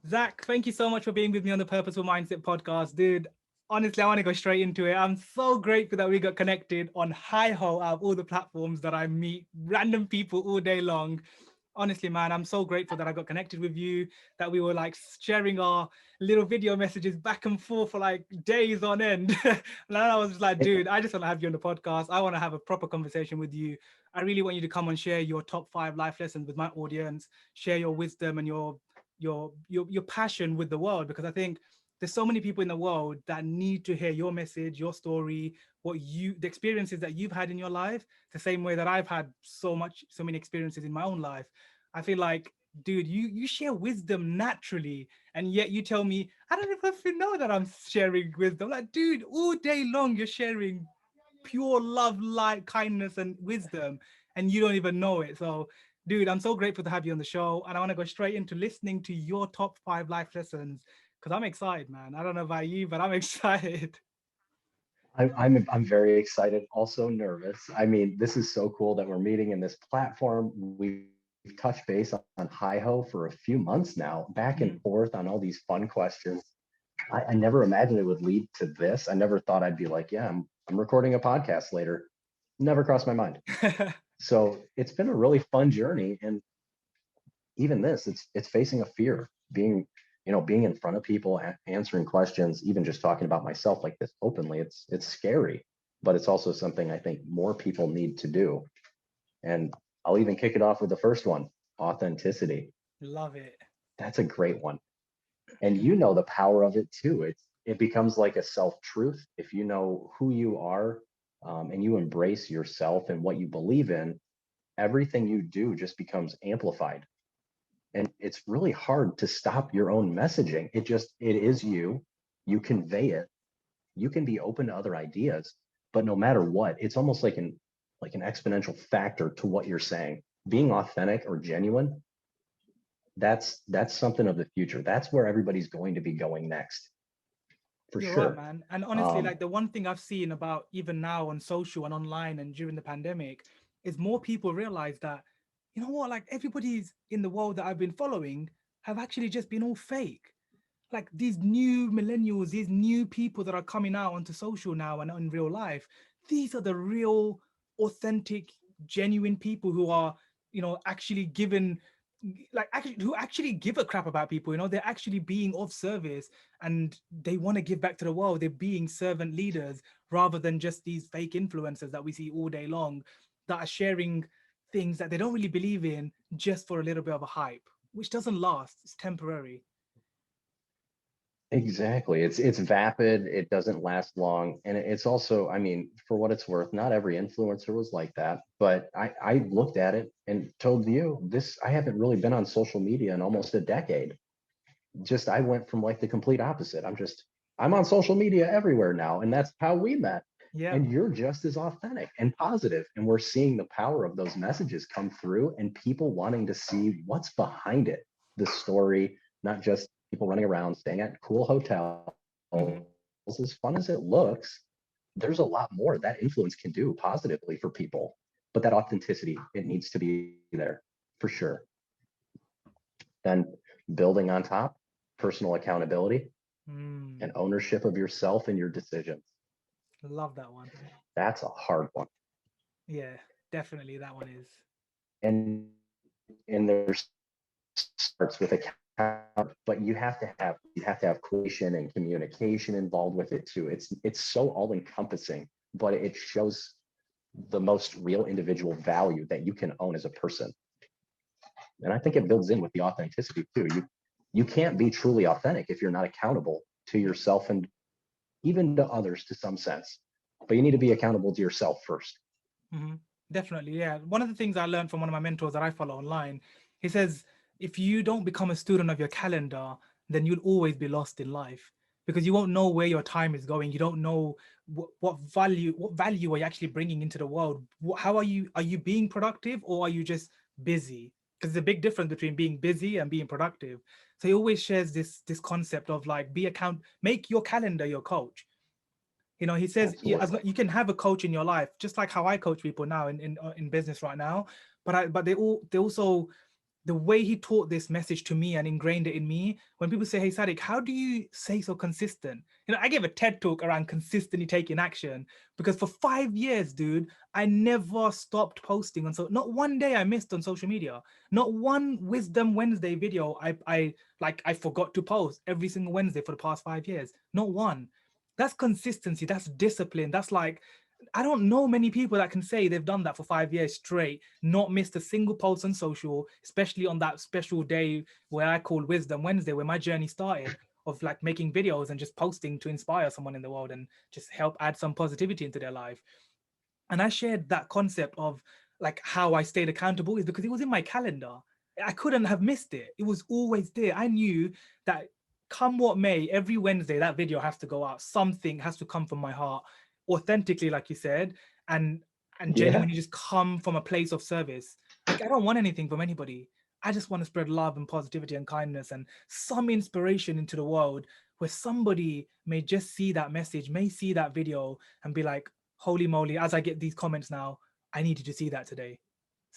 Zach, thank you so much for being with me on the Purposeful Mindset podcast, dude. Honestly, I want to go straight into it. I'm so grateful that we got connected on Hi-Ho out of all the platforms that I meet random people all day long. Honestly, man, I'm so grateful that I got connected with you, that we were like sharing our little video messages back and forth for like days on end. And I was just like, It, dude, I just want to have you on the podcast. I want to have a proper conversation with you. I really want you to come and share your top 5 life lessons with my audience, share your wisdom and your passion with the world, because I think there's so many people in the world that need to hear your message, your story, the experiences that you've had in your life, the same way that I've had so many experiences in my own life. I feel like, dude, you share wisdom naturally, and yet you tell me I don't even if you know that I'm sharing wisdom. Like, dude, all day long you're sharing pure love, light, kindness, and wisdom, and you don't even know it. So, dude, I'm so grateful to have you on the show, and I want to go straight into listening to your top 5 life lessons because I'm excited, man. I don't know about you, but I'm excited. I'm very excited, also nervous. I mean, this is so cool that we're meeting in this platform. We've touched base on Hi-Ho for a few months now, back and forth Mhm. on all these fun questions. I never imagined it would lead to this. I never thought I'd be like, yeah, I'm recording a podcast later. Never crossed my mind. So it's been a really fun journey. And even this, it's facing a fear, being in front of people, answering questions, even just talking about myself like this openly. It's scary, but it's also something I think more people need to do. And I'll even kick it off with the first one: authenticity. Love it. That's a great one. And you know the power of it too. It becomes like a self truth. If you know who you are, and you embrace yourself and what you believe in, everything you do just becomes amplified. And it's really hard to stop your own messaging. It is you. You convey it. You can be open to other ideas, but no matter what, it's almost like an exponential factor to what you're saying. Being authentic or genuine, that's something of the future. That's where everybody's going to be going next, for You're right, sure. man. And honestly, Um, like the one thing I've seen about even now on social and online and during the pandemic is more people realize that, you know what, like everybody's in the world that I've been following have actually just been all fake. Like these new millennials, these new people that are coming out onto social now and in real life, these are the real, authentic, genuine people who are, actually given, like actually who actually give a crap about people. They're actually being of service and they want to give back to the world. They're being servant leaders rather than just these fake influencers that we see all day long that are sharing things that they don't really believe in just for a little bit of a hype, which doesn't last. It's temporary. Exactly. It's vapid, it doesn't last long. And it's also, I mean, for what it's worth, not every influencer was like that. But I looked at it and told you this, I haven't really been on social media in almost a decade. Just I went from like the complete opposite. I'm on social media everywhere now. And that's how we met. Yeah. And you're just as authentic and positive. And we're seeing the power of those messages come through and people wanting to see what's behind it, the story, not just people running around staying at cool hotels. As fun Mhm. as it looks, there's a lot more that influence can do positively for people. But that authenticity, it needs to be there for sure. Then building on top, personal accountability and Mm, ownership of yourself and your decisions. love that one. That's a hard one. Yeah, definitely that one is. And there's starts with account, but you have to have coordination and communication involved with it too. It's so all encompassing, but it shows the most real individual value that you can own as a person. And I think it builds in with the authenticity too. You can't be truly authentic if you're not accountable to yourself and even to others to some sense. But you need to be accountable to yourself first. Hmm. Definitely, yeah. One of the things I learned from one of my mentors that I follow online, he says, if you don't become a student of your calendar, then you'll always be lost in life because you won't know where your time is going. You don't know what value are you actually bringing into the world. How are you being productive or are you just busy? Because there's a big difference between being busy and being productive. So he always shares this concept of like make your calendar your coach. He says, yeah, Absolutely. you can have a coach in your life, just like how I coach people now in business right now. But they also the way he taught this message to me and ingrained it in me. When people say, "Hey, Sadiq, how do you stay so consistent?" I gave a TED talk around consistently taking action, because for 5 years, dude, I never stopped posting on. So not one day I missed on social media. Not one Wisdom Wednesday video I forgot to post every single Wednesday for the past 5 years. Not one. That's consistency. That's discipline. That's like, I don't know many people that can say they've done that for 5 years straight, not missed a single post on social, especially on that special day where I call Wisdom Wednesday, where my journey started of like making videos and just posting to inspire someone in the world and just help add some positivity into their life. And I shared that concept of like how I stayed accountable is because it was in my calendar. I couldn't have missed it. It was always there. I knew that come what may, every Wednesday that video has to go out. Something has to come from my heart, authentically, like you said, and Yeah, genuinely just come from a place of service. Like I don't want anything from anybody. I just want to spread love and positivity and kindness and some inspiration into the world, where somebody may just see that message, may see that video and be like, holy moly, as I get these comments now, I needed to see that today.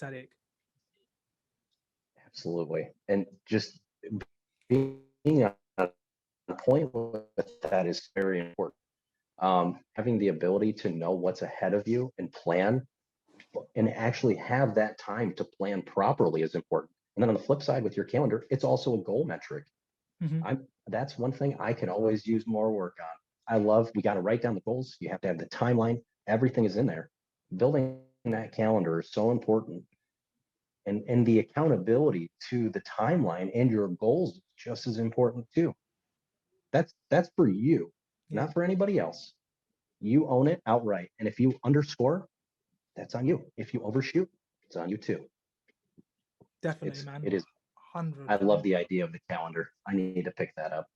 Sadiq. absolutely. And just being on point with that is very important. Having the ability to know what's ahead of you and plan and actually have that time to plan properly is important. And then on the flip side with your calendar, it's also a goal metric. Mm-hmm. That's one thing I can always use more work on. I love, we got to write down the goals. You have to have the timeline. Everything is in there. Building that calendar is so important. And the accountability to the timeline and your goals is just as important too. That's for you, Yeah, not for anybody else. You own it outright. And if you underscore, that's on you. If you overshoot, it's on you too. definitely, man. It is. I 100. love the idea of the calendar. I need to pick that up.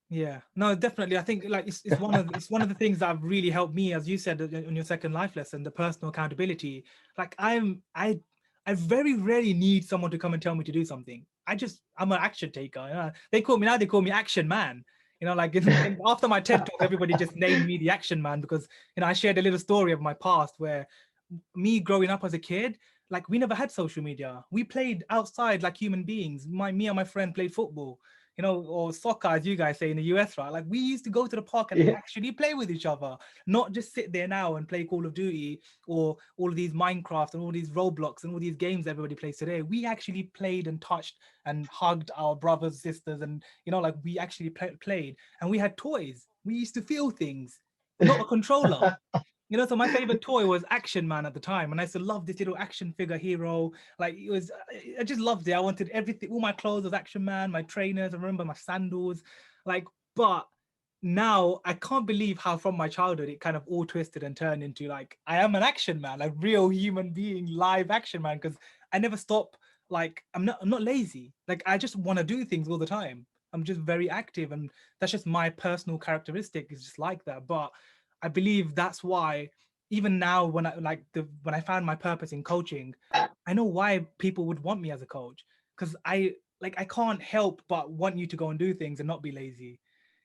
Yeah, no, definitely. I think like it's one of the things that have really helped me, as you said on your second life lesson, the personal accountability. Like I very rarely need someone to come and tell me to do something. I'm an action taker. They call me Action Man. Like after my TED talk, everybody just named me the Action Man because I shared a little story of my past where me growing up as a kid, like we never had social media. We played outside like human beings. Me and my friend played football, or soccer, as you guys say in the US, right? Like we used to go to the park and Yeah. actually play with each other, not just sit there now and play Call of Duty or all of these Minecraft and all these Roblox and all these games everybody plays today. We actually played and touched and hugged our brothers, sisters, and like we actually played, and we had toys. We used to feel things, not a controller. So my favorite toy was Action Man at the time, and I used to love this little action figure hero. Like I just loved it. I wanted everything. All my clothes was Action Man. My trainers, I remember my sandals. Like, but now I can't believe how from my childhood it kind of all twisted and turned into like I am an Action Man, like real human being, live Action Man. Because I never stop. Like I'm not lazy. Like I just want to do things all the time. I'm just very active, and that's just my personal characteristic. Is just like that, but I believe that's why even now when I found my purpose in coaching, I know why people would want me as a coach, because I can't help but want you to go and do things and not be lazy.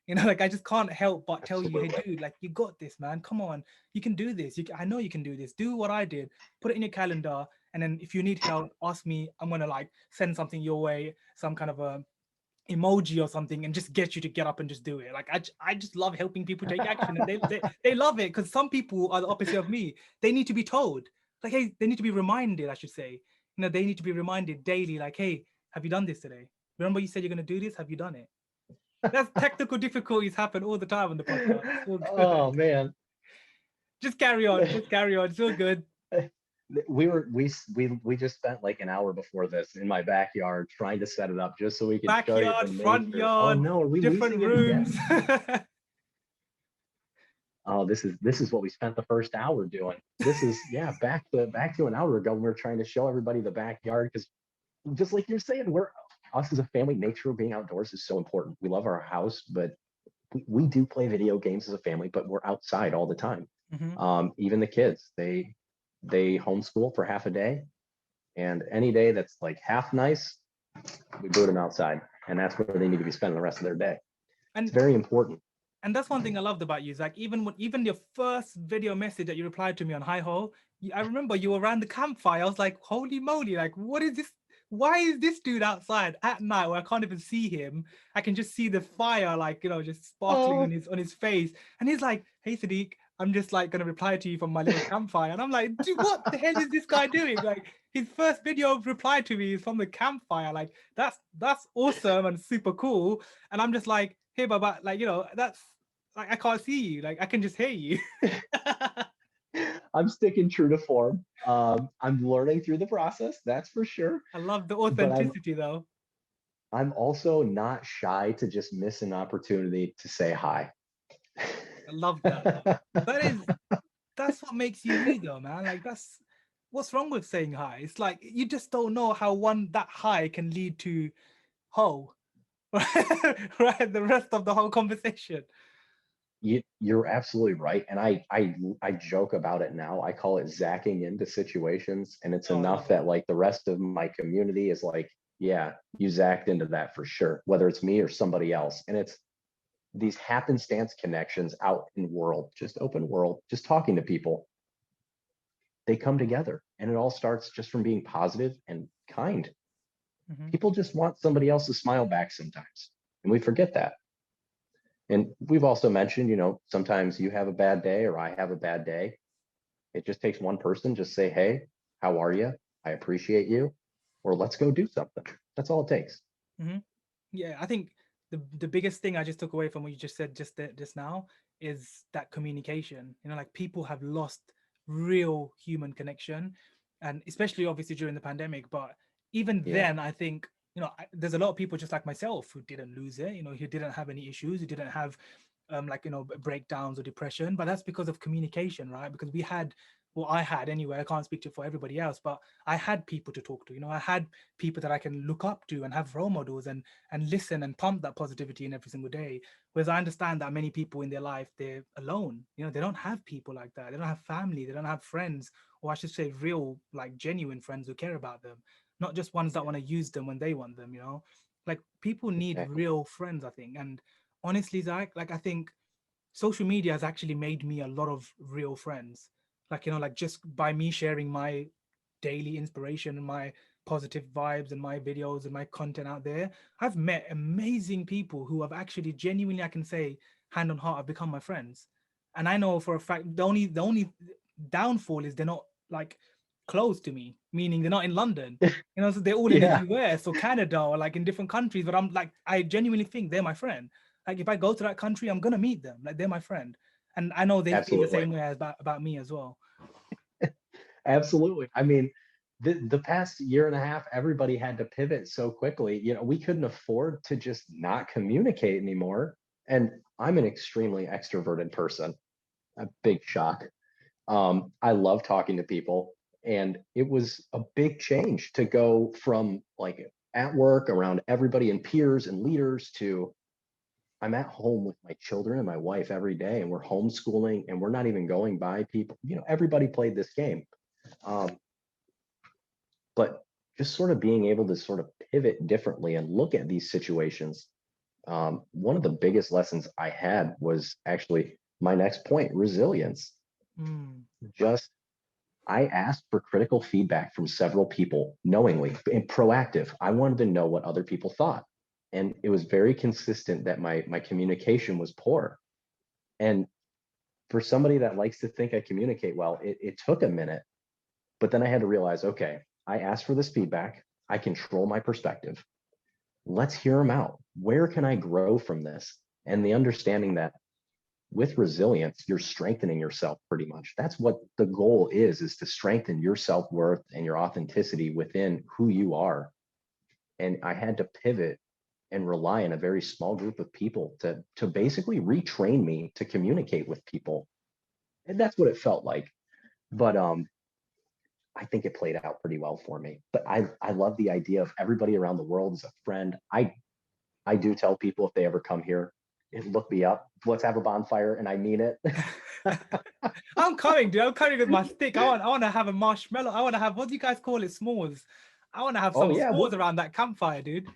Like I just can't help but tell you, hey Absolutely. dude, like you got this, man. Come on, you can do this. I know you can do this. Do what I did. Put it in your calendar, and then if you need help, ask me. I'm gonna like send something your way, some kind of a emoji or something, and just get you to get up and just do it. Like I just love helping people take action, and they love it, because some people are the opposite of me. They need to be told, like, hey, they need to be reminded, I should say. They need to be reminded daily, like, hey, have you done this today? Remember you said you're going to do this? Have you done it? That's technical difficulties happen all the time on the podcast. It's all good. Oh man. Just carry on. Just carry on. It's all good. We just spent like an hour before this in my backyard trying to set it up just so we could show you the Backyard, front nature. Oh yard, no, are we different losing it rooms. again? Oh, this is what we spent the first hour doing. This is, yeah, back to an hour ago when we were trying to show everybody the backyard, because just like you're saying, we're us as a family, nature, being outdoors is so important. We love our house, but we do play video games as a family, but we're outside all the time. Mhm. Even the kids, they homeschool for half a day, and any day that's like half nice, we boot them outside, and that's where they need to be spending the rest of their day. It's And very important. And that's one thing I loved about you, Zach. Even your first video message that you replied to me on Hi Ho, I remember you were around the campfire. I was like, holy moly, like what is this? why is this dude outside at night where I can't even see him? I can just see the fire, like, you know, just sparkling Oh, on his face. And he's like, hey, Sadiq, I'm just like gonna reply to you from my little campfire. And I'm like, dude, what the hell is this guy doing? Like, his first video of reply to me is from the campfire. Like, that's awesome and super cool. And I'm just like, hey, Baba, like, you know, that's like, I can't see you. Like, I can just hear you. I'm sticking true to form. I'm learning through the process, that's for sure. I love the But authenticity though. I'm also not shy to just miss an opportunity to say hi. I love that. That is that's what makes you you though, man. Like that's what's wrong with saying hi. It's like you just don't know how one that hi can lead to ho, right? The rest of the whole conversation. You're absolutely right, and I joke about it now. I call it zacking into situations, and it's Oh, I love enough that. that like the rest of my community is like, yeah, you zacked into that for sure, whether it's me or somebody else. And it's these happenstance connections out in world, just open world, just talking to people. They come together, and it all starts just from being positive and kind. Mhm. People just want somebody else to smile back sometimes, and we forget that. And we've also mentioned, sometimes you have a bad day or I have a bad day. It just takes one person, just say, hey, how are you? I appreciate you. Or let's go do something. That's all it takes. Mhm. Yeah, I think the biggest thing I just took away from what you just said just now is that communication. You know, like people have lost real human connection, and especially obviously during the pandemic. But even Yeah. then, I think there's a lot of people just like myself who didn't lose it. You know, who didn't have any issues, who didn't have like breakdowns or depression. But that's because of communication, right? Because we had, well, I had anyway. I can't speak to for everybody else, but I had people to talk to. You know, I had people that I can look up to and have role models and listen and pump that positivity in every single day. Whereas I understand that many people in their life, they're alone. You know, they don't have people like that. They don't have family. They don't have friends, or I should say, real, like genuine friends who care about them, not just ones that Yeah. want to use them when they want them. You know, like people need Exactly. real friends, I think. And honestly, Zach, like I think social media has actually made me a lot of real friends. Like, like just by me sharing my daily inspiration and my positive vibes and my videos and my content out there, I've met amazing people who have actually genuinely, I can say, hand on heart, have become my friends. And I know for a fact the only downfall is they're not like close to me, meaning they're not in London. You know, so they're all in the Yeah, US or Canada or like in different countries. But I'm like, I genuinely think they're my friend. Like if I go to that country, I'm gonna meet them. Like they're my friend, and I know they feel the absolutely. same way as about me as well. Absolutely. I mean, the past year and a half, everybody had to pivot so quickly. We couldn't afford to just not communicate anymore. And I'm an extremely extroverted person. A big shock. I love talking to people, and it was a big change to go from like at work around everybody and peers and leaders to I'm at home with my children and my wife every day, and we're homeschooling, and we're not even going by people. Everybody played this game, um, but just sort of being able to sort of pivot differently and look at these situations. One of the biggest lessons I had was actually my next point: resilience. Mm, Just I asked for critical feedback from several people knowingly and proactive. I wanted to know what other people thought. And it was very consistent that my communication was poor. And for somebody that likes to think I communicate well, it took a minute, but then I had to realize, okay, I asked for this feedback. I control my perspective. Let's hear them out. Where can I grow from this? And the understanding that with resilience, you're strengthening yourself pretty much. That's what the goal is to strengthen your self-worth and your authenticity within who you are. And I had to pivot and rely on a very small group of people to basically retrain me to communicate with people. And that's what it felt like. But I think it played out pretty well for me. But I love the idea of everybody around the world as a friend. I do tell people if they ever come here, look me up. Let's have a bonfire, and I mean it. I'm coming, dude. I'm coming with my stick. I want to have a marshmallow. I want to have, what do you guys call it? S'mores. I want to have Oh some yeah, s'mores around that campfire, dude.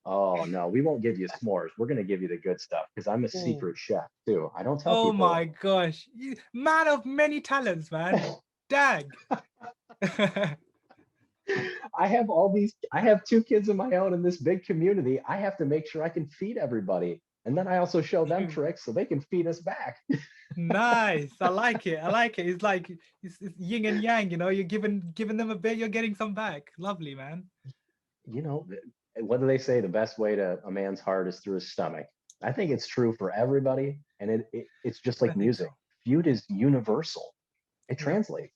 oh no, we won't give you s'mores. We're gonna give you the good stuff because I'm a Oh, secret chef too. I don't tell oh people. my gosh. Man of many talents, man. Dag. I have 2 kids of my own in this big community. I have to make sure I can feed everybody. And then I also show them tricks so they can feed us back. Nice. I like it. I like it. It's like it's yin and yang, you know, you're giving them a bit, you're getting some back. Lovely, man. You know, what do they say? The best way to a man's heart is through his stomach. I think it's true for everybody. And it's just I like think music. so. Food is universal. It Yeah. translates.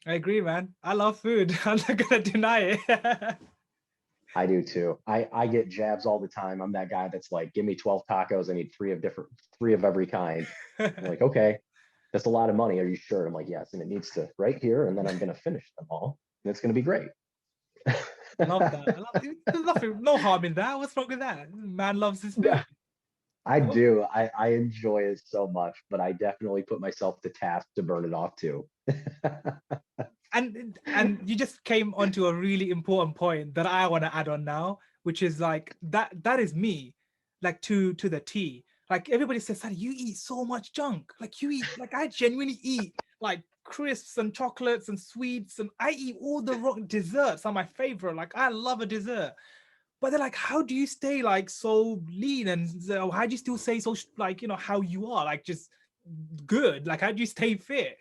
I agree, man. I love food. I'm not gonna deny it. I do too. I get jabs all the time. I'm that guy that's like, give me 12 tacos. I need three of every kind. I'm like, okay, that's a lot of money. Are you sure? I'm like, yes. And it needs to right here. And then I'm going to finish them all. And it's going to be great. Love that. I love it. There's nothing, no harm in that. What's wrong with that? Man loves his food. I What? do. I enjoy it so much, but I definitely put myself to task to burn it off too. And you just came onto a really important point that I want to add on now, which is like that is me, like to the T. Like everybody says, Sadie, you eat so much junk. Like you eat, like I genuinely eat like crisps and chocolates and sweets, and I eat all the wrong desserts are my favorite. Like I love a dessert. But they're like, how do you stay like so lean, and how do you still say so like, you know, how you are like just good? Like how do you stay fit?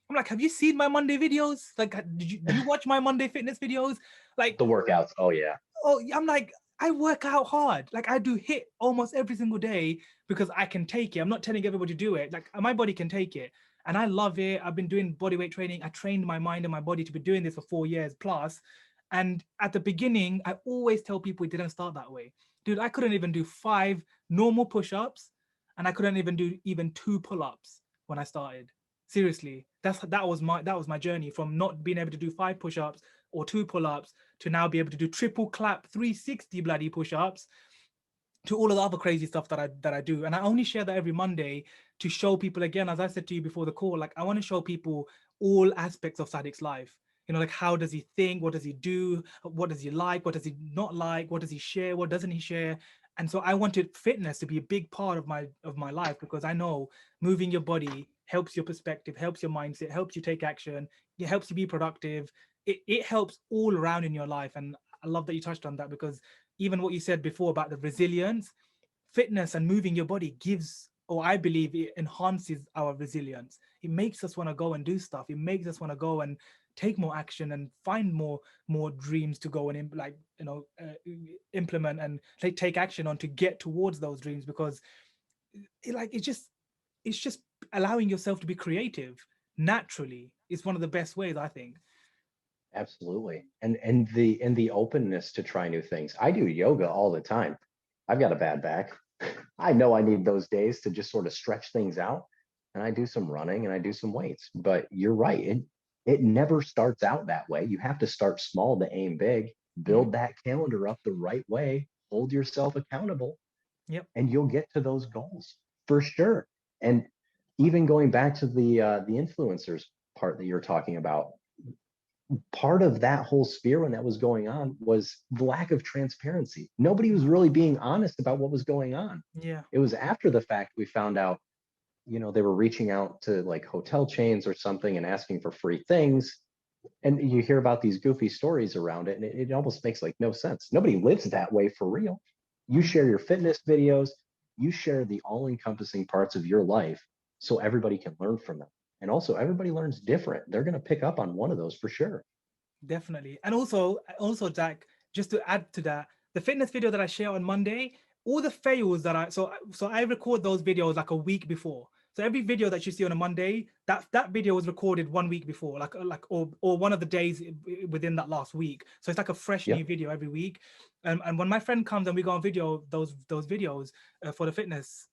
I'm like, have you seen my Monday videos? Like, do you watch my Monday fitness videos? Like, The workouts. Oh yeah. oh, I'm like, I work out hard. Like I do hit almost every single day because I can take it. I'm not telling everybody to do it. Like my body can take it. And I love it. I've been doing bodyweight training. I trained my mind and my body to be doing this for 4 years plus. And at the beginning, I always tell people it didn't start that way. Dude, I couldn't even do 5 normal push-ups, and I couldn't even do even 2 pull-ups when I started. Seriously, that was my journey from not being able to do 5 push-ups or 2 pull-ups to now be able to do triple clap 360 bloody push-ups to all of the other crazy stuff that I do. And I only share that every Monday to show people, again, as I said to you before the call, like I want to show people all aspects of Sadiq's life. You know, like how does he think? What does he do? What does he like? What does he not like? What does he share? What doesn't he share? And so I wanted fitness to be a big part of my life, because I know moving your body helps your perspective, helps your mindset, helps you take action, it helps you be productive. It helps all around in your life. And I love that you touched on that, because even what you said before about the resilience, fitness and moving your body gives, or I believe it enhances our resilience. It makes us want to go and do stuff. It makes us want to go and take more action and find more dreams to go and like, you know, implement and take action on to get towards those dreams, because it's just allowing yourself to be creative naturally is one of the best ways, I think. Absolutely. And the openness to try new things. I do yoga all the time. I've got a bad back. I know I need those days to just sort of stretch things out. And I do some running and I do some weights. But you're right. It never starts out that way. You have to start small to aim big, Mhm. build that calendar up the right way, hold yourself accountable, Yep. and you'll get to those goals for sure. And even going back to the influencers part that you're talking about, part of that whole sphere when that was going on was the lack of transparency. Nobody was really being honest about what was going on. Yeah. It was after the fact we found out, they were reaching out to like hotel chains or something and asking for free things. And you hear about these goofy stories around it, and it almost makes like no sense. Nobody lives that way for real. You share your fitness videos, you share the all encompassing parts of your life so everybody can learn from them. And also, everybody learns different. They're going to pick up on one of those for sure. Definitely. And also, Jack, just to add to that, the fitness video that I share on Monday, all the fails that I record those videos like a week before. So every video that you see on a Monday, that video was recorded 1 week before, or one of the days within that last week. So it's like a fresh Yep. new video every week. And when my friend comes and we go on video those videos for the fitness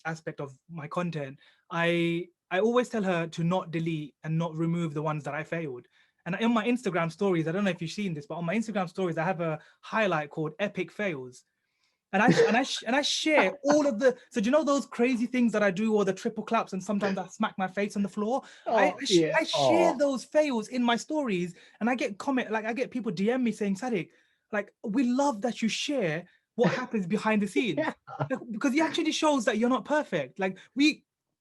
aspect of my content, I always tell her to not delete and not remove the ones that I failed. And in my Instagram stories, I don't know if you've seen this, but on my Instagram stories, I have a highlight called "Epic Fails," and I share all of the. So do you know those crazy things that I do, or the triple claps, and sometimes I smack my face on the floor? Oh, yeah. I share Oh, those fails in my stories, and I get people DM me saying, "Sadiq, like we love that you share what happens behind the scenes." yeah. Because it actually shows that you're not perfect. Like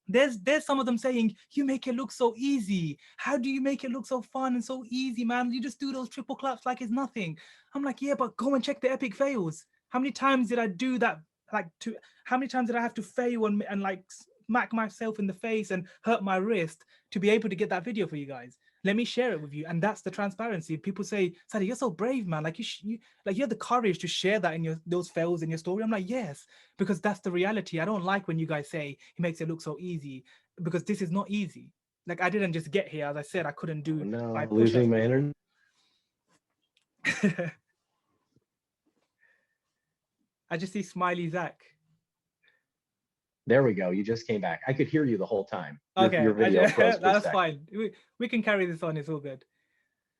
There's some of them saying, you make it look so easy. How do you make it look so fun and so easy, man? You just do those triple claps like it's nothing. I'm like, yeah, but go and check the epic fails. How many times did I do that? Like, how many times did I have to fail and like smack myself in the face and hurt my wrist to be able to get that video for you guys? Let me share it with you. And that's the transparency. People say, Sadiq, you're so brave, man. Like you like you have the courage to share that in your those fails in your story. I'm like, yes, because that's the reality. I don't like when you guys say he makes it look so easy, because this is not easy. Like, I didn't just get here. As I said, I couldn't Oh do no, 5 push-ups. losing my internet. I just see Smiley Zach. There we go. You just came back. I could hear you the whole time. Your Okay, video froze for a that's second. fine. We can carry this on. It's all good.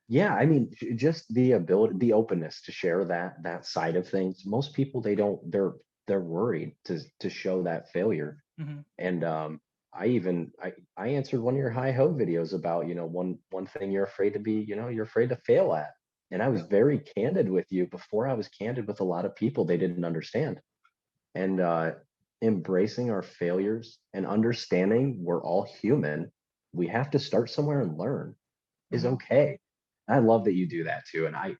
Yeah, I mean, just the ability, the openness to share that side of things. Most people, they don't, they're worried to show that failure. Hmm. And I answered one of your high ho videos about, one thing you're afraid to be, you're afraid to fail at. And I was very candid with you before I was candid with a lot of people they didn't understand. And embracing our failures and understanding we're all human, we have to start somewhere and learn is Hmm. okay. I love that you do that too. And I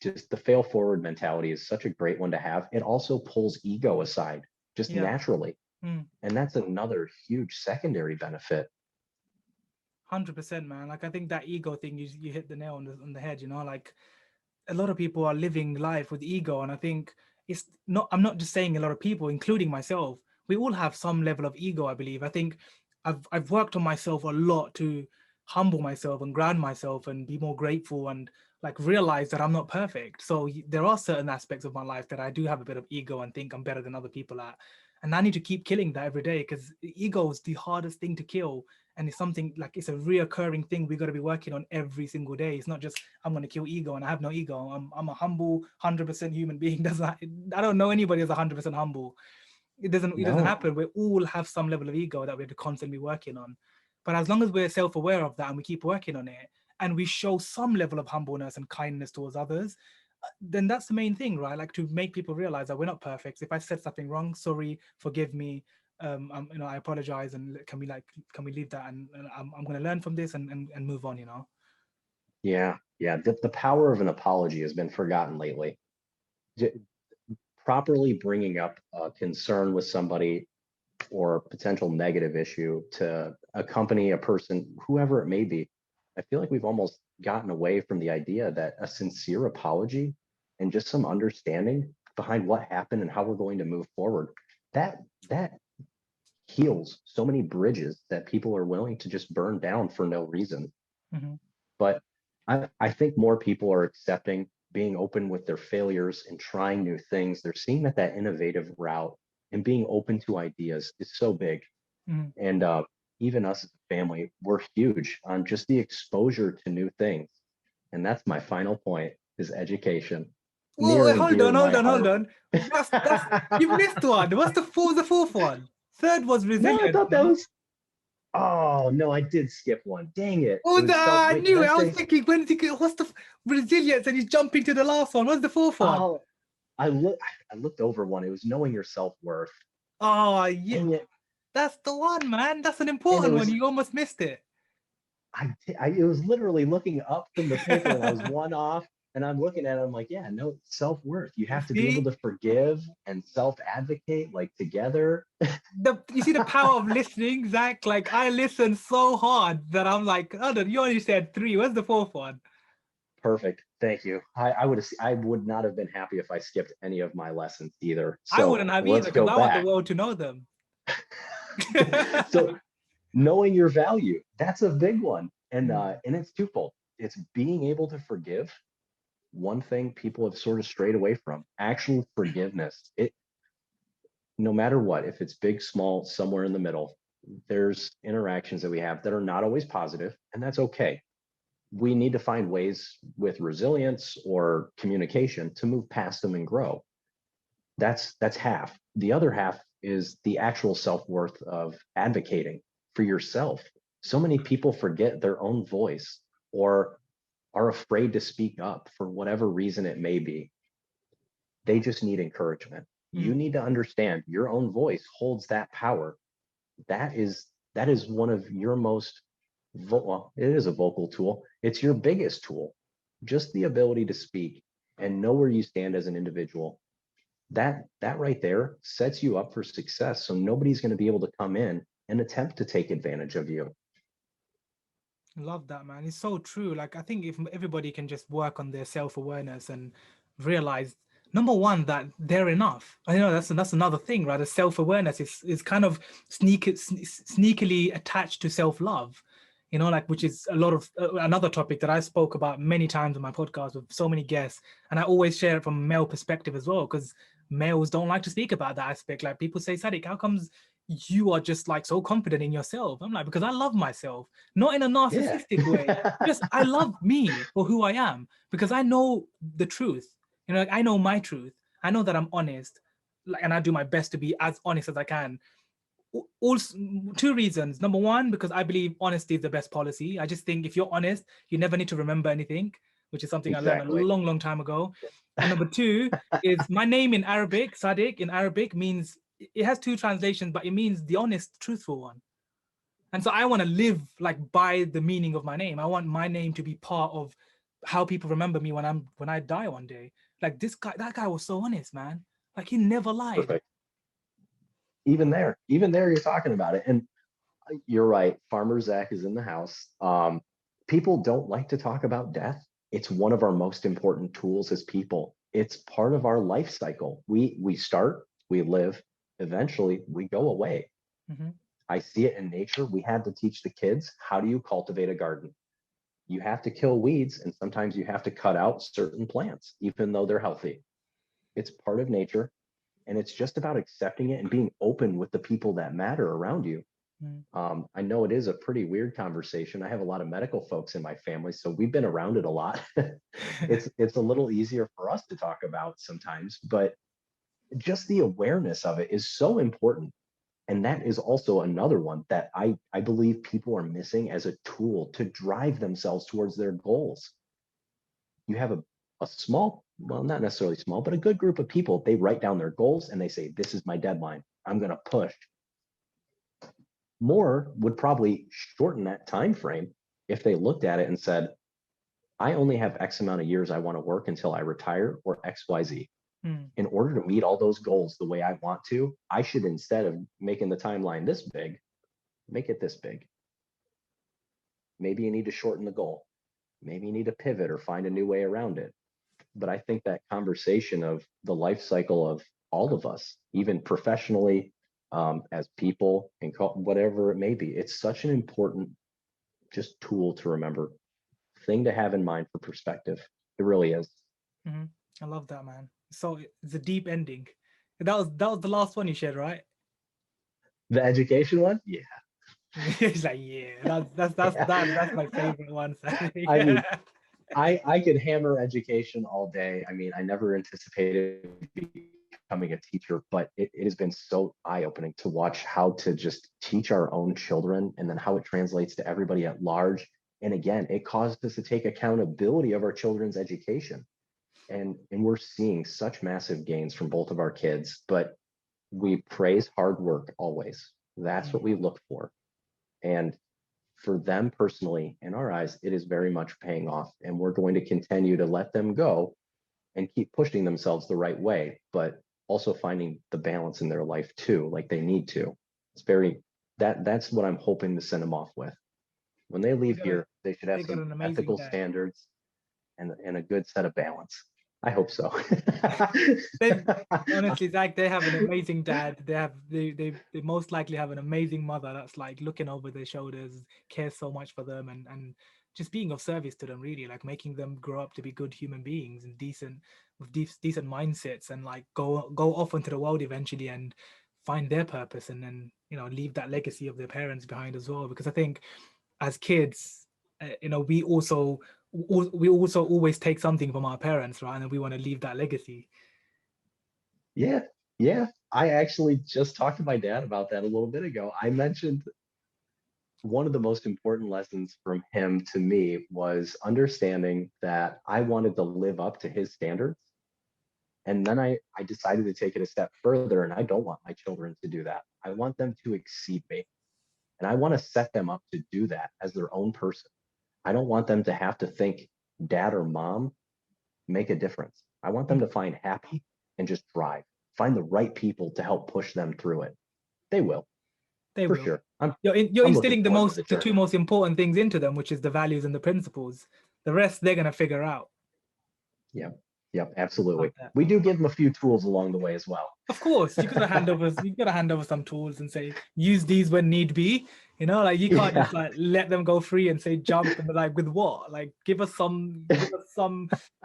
just, the fail forward mentality is such a great one to have. It also pulls ego aside just Yeah. naturally. Mm. And that's another huge secondary benefit. 100%, man. Like, I think that ego thing, you hit the nail on the head. Like, a lot of people are living life with ego, and I think it's not. I'm not just saying a lot of people, including myself. We all have some level of ego, I believe. I think I've worked on myself a lot to humble myself and ground myself and be more grateful and like realize that I'm not perfect. So there are certain aspects of my life that I do have a bit of ego and think I'm better than other people at. And I need to keep killing that every day, because ego is the hardest thing to kill. And it's something like, it's a reoccurring thing we got to be working on every single day. It's not just I'm going to kill ego and I have no ego. I'm a humble 100% human being. I don't know anybody who's 100% humble. It doesn't No, happen. We all have some level of ego that we have to constantly be working on. But as long as we're self-aware of that and we keep working on it, and we show some level of humbleness and kindness towards others, then that's the main thing, right? Like, to make people realize that we're not perfect. If I said something wrong, sorry, forgive me. I apologize, and can we leave that, and I'm going to learn from this and move on. yeah. The power of an apology has been forgotten lately. J- Properly bringing up a concern with somebody or a potential negative issue to a company, a person, whoever it may be. I feel like we've almost gotten away from the idea that a sincere apology and just some understanding behind what happened and how we're going to move forward, that heals so many bridges that people are willing to just burn down for no reason. Hmm. But I think more people are accepting, being open with their failures and trying new things. They're seeing that innovative route and being open to ideas is so big. Hmm. And even us as a family, we're huge on just the exposure to new things. And that's my final point, is education. Whoa, Near wait, and hold dear on, to hold my on, hold heart. on. That's you missed one. What was the fourth one? Third was No, I resilience, thought that no? was, oh no, I did skip one. Dang it. It Oh, was self, I wait, did knew I it. I was say, thinking, what's the resilience? And he's jumping to the last one. What's the fourth one? oh, I looked over one. It was knowing your self-worth. Oh, yeah. Dang it. That's the one, man. That's an And it important one. was, You almost missed it. it was literally looking up from the paper and I was one off and I'm looking at it. I'm like, yeah, no, self-worth. You You have to be able see? to forgive and self-advocate like together. You see the power of listening, Zach? Like, I listened so hard that I'm like, oh, no, you only said three. Where's the fourth one? Perfect. Thank you. I would not have been happy if I skipped any of my lessons either. I So wouldn't have either, let's because go I want the back. world to know them. So knowing your value, that's a big one. And it's twofold. It's being able to forgive. One thing people have sort of strayed away from, actual forgiveness. It, no matter what, if it's big, small, somewhere in the middle, there's interactions that we have that are not always positive, and that's okay. We need to find ways with resilience or communication to move past them and grow. That's half. The other half is the actual self-worth of advocating for yourself. So many people forget their own voice or are afraid to speak up for whatever reason it may be. They just need encouragement. You Mm, need to understand your own voice holds that power. That is that is one of your most, well, it is a vocal tool. It's your biggest tool. Just the ability to speak and know where you stand as an individual. That right there sets you up for success. So nobody's going to be able to come in and attempt to take advantage of you. Love that, man. It's so true. Like, I think if everybody can just work on their self-awareness and realize, number one, that they're enough. I know that's another thing, right? The self-awareness is kind of sneakily attached to self-love, like, which is a lot of another topic that I spoke about many times on my podcast with so many guests, and I always share it from a male perspective as well, because males don't like to speak about that aspect. Like, people say, Sadiq, how comes you are just like so confident in yourself? I'm like, because I love myself, not in a Yeah. narcissistic way. Just I love me for who I am, because I know the truth. Like, I know my truth. I know that I'm honest, like, and I do my best to be as honest as I can. Also, two reasons. Number one, because I believe honesty is the best policy. I just think if you're honest, you never need to remember anything, which is something I learned a Exactly. long time ago. And number two is my name in Arabic, Sadiq, in Arabic means, it has two translations, but it means the honest, truthful one. And so I want to live like by the meaning of my name. I want my name to be part of how people remember me when I die one day. Like, that guy was so honest, man. Like, he never lied. Perfect. Even there, you're talking about it. And you're right. Farmer Zach is in the house. People don't like to talk about death. It's one of our most important tools as people. It's part of our life cycle. We start, we live, eventually we go away. Mm-hmm. I see it in nature. We had to teach the kids, how do you cultivate a garden? You have to kill weeds, and sometimes you have to cut out certain plants, even though they're healthy. It's part of nature, and it's just about accepting it and being open with the people that matter around you. Mm. I know it is a pretty weird conversation. I have a lot of medical folks in my family, so we've been around it a lot. It's a little easier for us to talk about sometimes, but just the awareness of it is so important. And that is also another one that I believe people are missing as a tool to drive themselves towards their goals. You have a small, well, not necessarily small, but a good group of people. They write down their goals and they say, this is my deadline. I'm going to push. More would probably shorten that time frame if they looked at it and said, I only have X amount of years I want to work until I retire, or XYZ. Mm. In order to meet all those goals the way I want to, I should, instead of making the timeline this big, make it this big. Maybe you need to shorten the goal. Maybe you need to pivot or find a new way around it. But I think that conversation of the life cycle of all of us, even professionally, as people, and whatever it may be, it's such an important just tool to remember, thing to have in mind for perspective. It really is. Mm-hmm. I love that, man. So it's a deep ending. That was the last one you shared, right? The education one, yeah. It's like, yeah, that's my favorite one. I mean, I could hammer education all day. I mean, I never anticipated becoming a teacher, but it has been so eye-opening to watch how to just teach our own children, and then how it translates to everybody at large. And again, it causes us to take accountability of our children's education. And we're seeing such massive gains from both of our kids, but we praise hard work always. That's what we look for. And for them personally, in our eyes, it is very much paying off. And we're going to continue to let them go and keep pushing themselves the right way, but also finding the balance in their life too, like they need to. It's very, that's what I'm hoping to send them off with. When they they leave got a, here, they should have they got some an amazing ethical dad. standards and a good set of balance. I hope so. They honestly, Zach, they have an amazing dad. They most likely have an amazing mother that's like looking over their shoulders, cares so much for them, and just being of service to them, really, like making them grow up to be good human beings and decent, with decent mindsets, and like go off into the world eventually and find their purpose, and then leave that legacy of their parents behind as well. Because I think as kids, we also always take something from our parents, right? And we want to leave that legacy. Yeah, yeah. I actually just talked to my dad about that a little bit ago. I mentioned one of the most important lessons from him to me was understanding that I wanted to live up to his standards. And then I decided to take it a step further, and I don't want my children to do that. I want them to exceed me. And I want to set them up to do that as their own person. I don't want them to have to think dad or mom make a difference. I want them to find happy and just drive, find the right people to help push them through it. They will, They for will. sure. You're I'm looking instilling forward to the the two journey. most important things into them, which is the values and the principles. The rest they're gonna figure out. Yep. Yep. Absolutely. Love that. We do give them a few tools along the way as well. Of course, you gotta hand over some tools and say use these when need be. You know, like you can't Yeah. just like let them go free and say jump and like with what? Like give us some,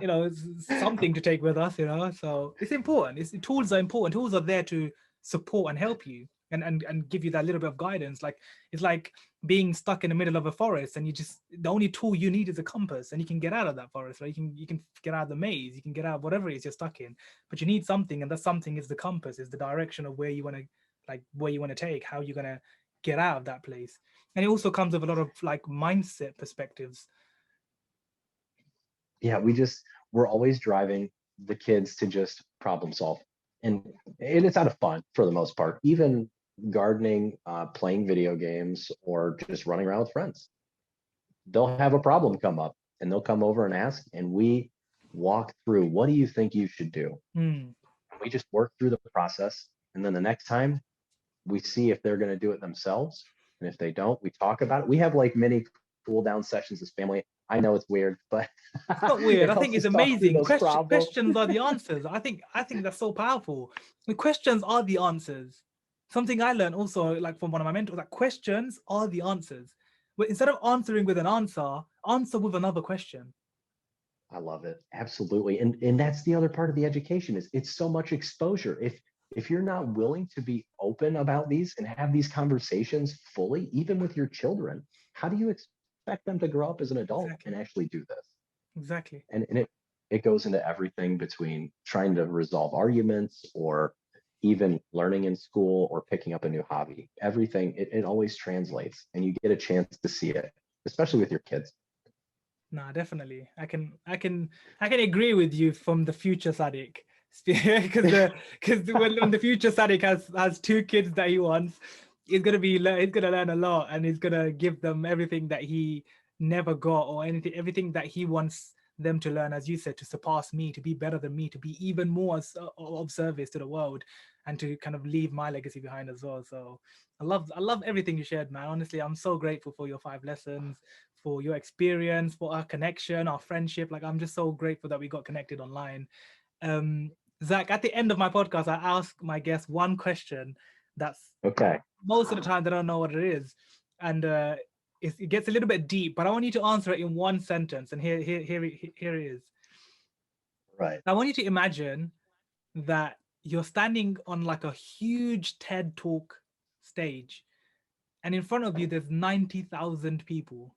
you know, something to take with us. You know, so it's important. Tools are important. Tools are there to support and help you and give you that little bit of guidance. Like it's like being stuck in the middle of a forest and the only tool you need is a compass and you can get out of that forest, right? You can get out of the maze, you can get out of whatever it is you're stuck in, but you need something, and that something is the compass, is the direction of where you want to take, how you're going to get out of that place. And it also comes with a lot of like mindset perspectives. Yeah. We're always driving the kids to just problem solve. And it's out of fun for the most part, even gardening, playing video games, or just running around with friends. They'll have a problem come up and they'll come over and ask, and we walk through, what do you think you should do? Hmm. We just work through the process, and then the next time we see if they're going to do it themselves, and if they don't, we talk about it. We have like many cool down sessions as family. I know it's weird, but It's not weird. it I think helps it's us talk through amazing. those problems. Questions are the answers. I think that's so powerful. The questions are the answers. Something I learned also, like from one of my mentors, that questions are the answers. But instead of answering with an answer with another question. I love it. Absolutely. And that's the other part of the education, is it's so much exposure. If you're not willing to be open about these and have these conversations fully, even with your children, how do you expect them to grow up as an adult and Exactly. actually do this? Exactly. And it goes into everything between trying to resolve arguments, or even learning in school, or picking up a new hobby. Everything, it always translates, and you get a chance to see it, especially with your kids. Nah, definitely. I can agree with you from the future Sadiq. Because when the future Sadiq has two kids that he wants, he's gonna learn a lot, and he's gonna give them everything that he never got, or everything that he wants them to learn, as you said, to surpass me, to be better than me, to be even more of service to the world, and to kind of leave my legacy behind as well. So I love everything you shared, man. Honestly, I'm so grateful for your 5 lessons, for your experience, for our connection, our friendship. Like, I'm just so grateful that we got connected online. Um, Zach, at the end of my podcast, I ask my guests one question that's Okay. most of the time they don't know what it is. And it gets a little bit deep, but I want you to answer it in one sentence. And here it is. Right. I want you to imagine that you're standing on like a huge TED Talk stage, and in front of you, there's 90,000 people.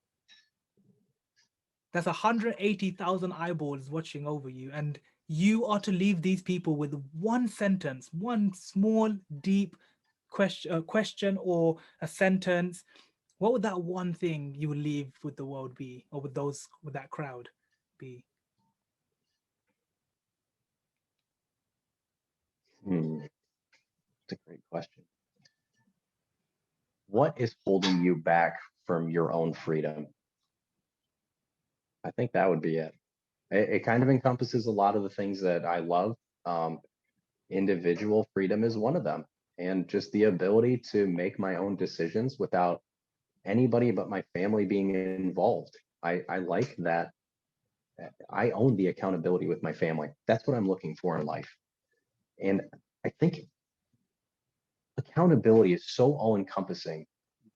There's 180,000 eyeballs watching over you, and you are to leave these people with one sentence, one small, deep question or a sentence. What would that one thing you would leave with the world be, or with that crowd be? It's a great question. What is holding you back from your own freedom? I think that would be it. It kind of encompasses a lot of the things that I love. Um, Individual freedom is one of them, and just the ability to make my own decisions without anybody but my family being involved. I like that. I own the accountability with my family. That's what I'm looking for in life. And I think accountability is so all encompassing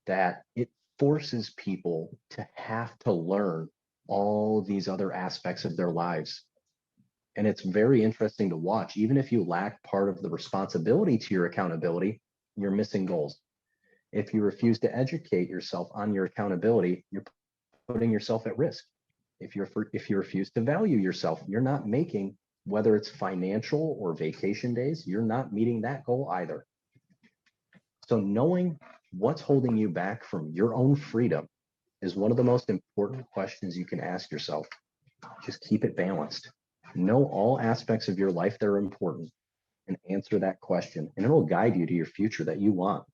that it forces people to have to learn all these other aspects of their lives. And it's very interesting to watch. Even if you lack part of the responsibility to your accountability, you're missing goals. If you refuse to educate yourself on your accountability, you're putting yourself at risk. If you refuse to value yourself, you're not making, whether it's financial or vacation days, you're not meeting that goal either. So knowing what's holding you back from your own freedom is one of the most important questions you can ask yourself. Just keep it balanced. Know all aspects of your life that are important and answer that question, and it'll guide you to your future that you want.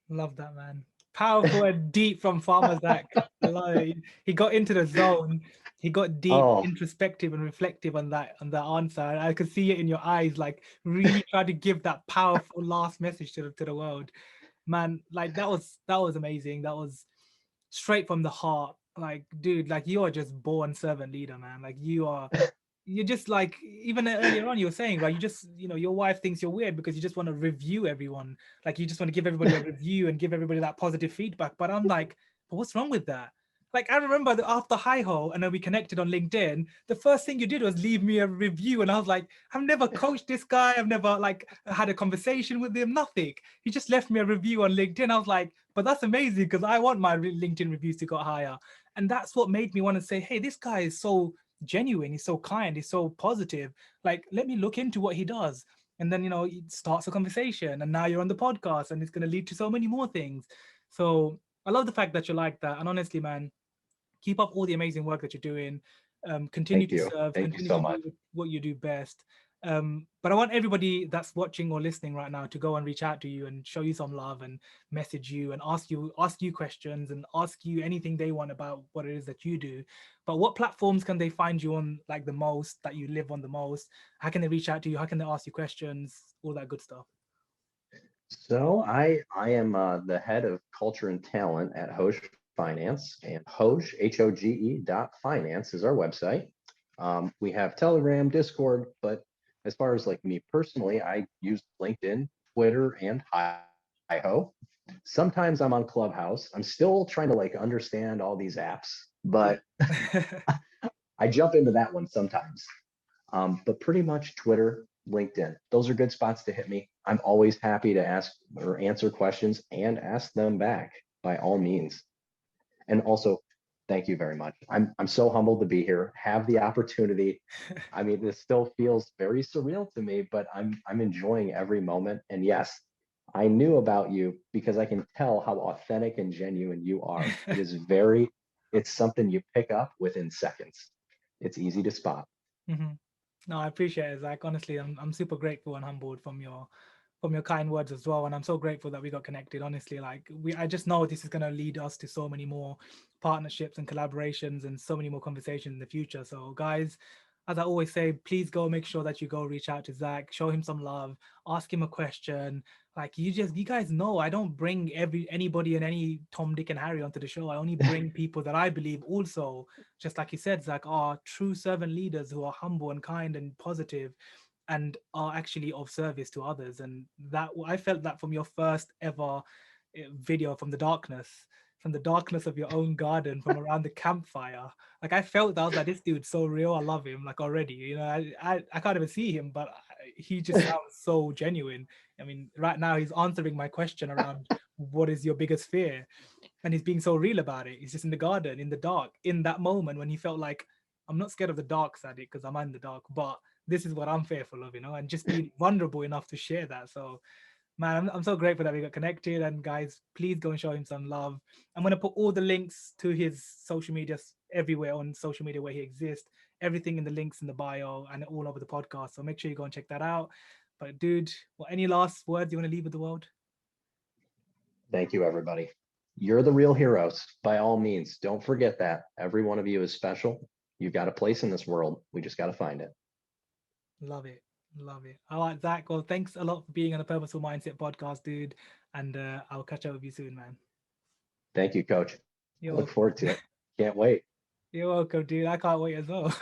Love that, man. Powerful and deep from Farmer Zach. I love it. He got into the zone. He got deep, Oh, introspective, and reflective on that answer. I could see it in your eyes, like really try to give that powerful last message to the world. Man, like that was amazing. That was straight from the heart. Like, dude, like you are just born servant leader, man. Like you're just like, even earlier on you were saying, right, you just, you know, your wife thinks you're weird because you just want to review everyone, like you just want to give everybody a review and give everybody that positive feedback. But I'm like, but what's wrong with that? Like, I remember that after Hi Ho and then we connected on LinkedIn, the first thing you did was leave me a review, and I was like, I've never coached this guy, I've never like had a conversation with him, nothing. He just left me a review on LinkedIn. I was like, but that's amazing because I want my LinkedIn reviews to go higher. And that's what made me want to say, hey, this guy is so genuine, he's so kind, he's so positive, like let me look into what he does. And then, you know, it starts a conversation, and now you're on the podcast, and it's going to lead to so many more things. So I love the fact that you're like that. And honestly, man, keep up all the amazing work that you're doing. Continue thank to you. serve, Thank you continue so to much. do what you do best. But I want everybody that's watching or listening right now to go and reach out to you and show you some love and message you and ask you questions and ask you anything they want about what it is that you do. But what platforms can they find you on, like the most, that you live on the most? How can they reach out to you? How can they ask you questions? All that good stuff. So I am the head of culture and talent at HOGE Finance, and HOGE HOGE.finance is our website. We have Telegram, Discord, but as far as like me personally, I use LinkedIn, Twitter, and Hi-Ho. Sometimes I'm on Clubhouse. I'm still trying to like understand all these apps, Yeah. but I jump into that one sometimes. But pretty much Twitter, LinkedIn, those are good spots to hit me. I'm always happy to ask or answer questions and ask them back by all means. And also, thank you very much. I'm so humbled to be here, have the opportunity. I mean, this still feels very surreal to me, but I'm enjoying every moment. And yes, I knew about you because I can tell how authentic and genuine you are. It's something you pick up within seconds. It's easy to spot. Mhm. No, I appreciate it, Zach. Honestly, I'm super grateful and humbled from your kind words as well. And I'm so grateful that we got connected. Honestly, like I just know this is gonna lead us to so many more partnerships and collaborations and so many more conversations in the future. So guys, as I always say, please go make sure that you go reach out to Zach, show him some love, ask him a question. Like you guys know, I don't bring anybody and any Tom, Dick, and Harry onto the show. I only bring people that I believe also, just like you said, Zach, are true servant leaders who are humble and kind and positive and are actually of service to others. And that I felt that from your first ever video from the darkness of your own garden, from around the campfire. Like I felt that. I was like, this dude's so real. I love him. Like already, you know, I can't even see him, but he just sounds so genuine. I mean, right now he's answering my question around what is your biggest fear, and he's being so real about it. He's just in the garden, in the dark, in that moment when he felt like, I'm not scared of the dark, Sadiq, because I'm in the dark, but this is what I'm fearful of, you know, and just being vulnerable enough to share that. So, man, I'm so grateful that we got connected. And guys, please go and show him some love. I'm going to put all the links to his social media everywhere on social media where he exists, everything in the links in the bio and all over the podcast. So make sure you go and check that out. But, dude, well, any last words you want to leave with the world? Thank you, everybody. You're the real heroes, by all means. Don't forget that. Every one of you is special. You've got a place in this world. We just got to find it. Love it. Love it. All right, Zach. Well, thanks a lot for being on the Purposeful Mindset podcast, dude. And I'll catch up with you soon, man. Thank you, Coach. I You're look welcome. forward to it. Can't wait. You're welcome, dude. I can't wait as well.